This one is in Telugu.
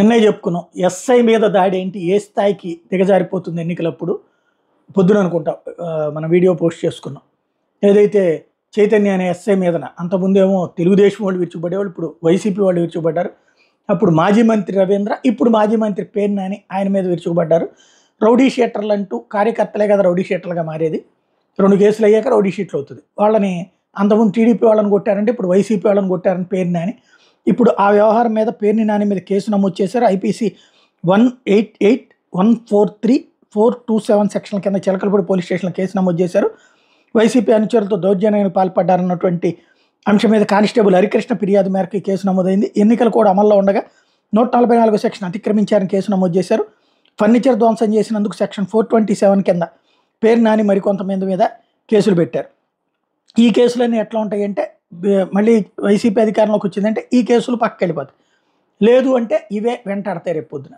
నిన్నే చెప్పుకున్నాం. ఎస్ఐ మీద దాడి ఏంటి, ఏ స్థాయికి దిగజారిపోతుంది ఎన్నికలప్పుడు. పొద్దున అనుకుంటా మన వీడియో పోస్ట్ చేసుకున్నాం. ఏదైతే చైతన్య అనే ఎస్ఐ మీదన అంతకుముందేమో తెలుగుదేశం వాళ్ళు విరుచుకుపడేవాళ్ళు, ఇప్పుడు వైసీపీ వాళ్ళు విరుచుకుపడ్డారు. అప్పుడు మాజీ మంత్రి రవీంద్ర, ఇప్పుడు మాజీ మంత్రి పేర్ని నాని ఆయన మీద విరుచుకుపడ్డారు. రౌడీ షీటర్లు అంటూ కార్యకర్తలే కదా రౌడీ షీటర్లుగా మారేది. 2 కేసులు అయ్యాక రౌడీ షీట్లు అవుతుంది. వాళ్ళని అంతకుముందు టీడీపీ వాళ్ళని కొట్టారంటే ఇప్పుడు వైసీపీ వాళ్ళని కొట్టారని పేర్ని నాని. ఇప్పుడు ఆ వ్యవహారం మీద పేర్ని నాని మీద కేసు నమోదు చేశారు. ఐపీసీ 188, 143, 427 సెక్షన్ల కింద చిలకలపూడి పోలీస్ స్టేషన్లో కేసు నమోదు చేశారు. వైసీపీ అనుచరులతో దౌర్జన్యానికి పాల్పడ్డారన్నటువంటి అంశం మీద కానిస్టేబుల్ హరికృష్ణ ఫిర్యాదు మేరకు ఈ కేసు నమోదైంది. ఎన్నికలు కూడా అమల్లో ఉండగా 144 సెక్షన్ అతిక్రమించారని కేసు నమోదు చేశారు. ఫర్నిచర్ ధ్వంసం చేసినందుకు సెక్షన్ 427 కింద పేర్ని నాని మరికొంతమంది మీద కేసులు పెట్టారు. ఈ కేసులన్నీ ఎట్లా ఉంటాయంటే, మళ్ళీ వైసీపీ అధికారంలోకి వచ్చిందంటే ఈ కేసులు పక్కకి వెళ్ళిపోతాయి. లేదు అంటే ఇవే వెంటాడతాయి రేపు పొద్దున.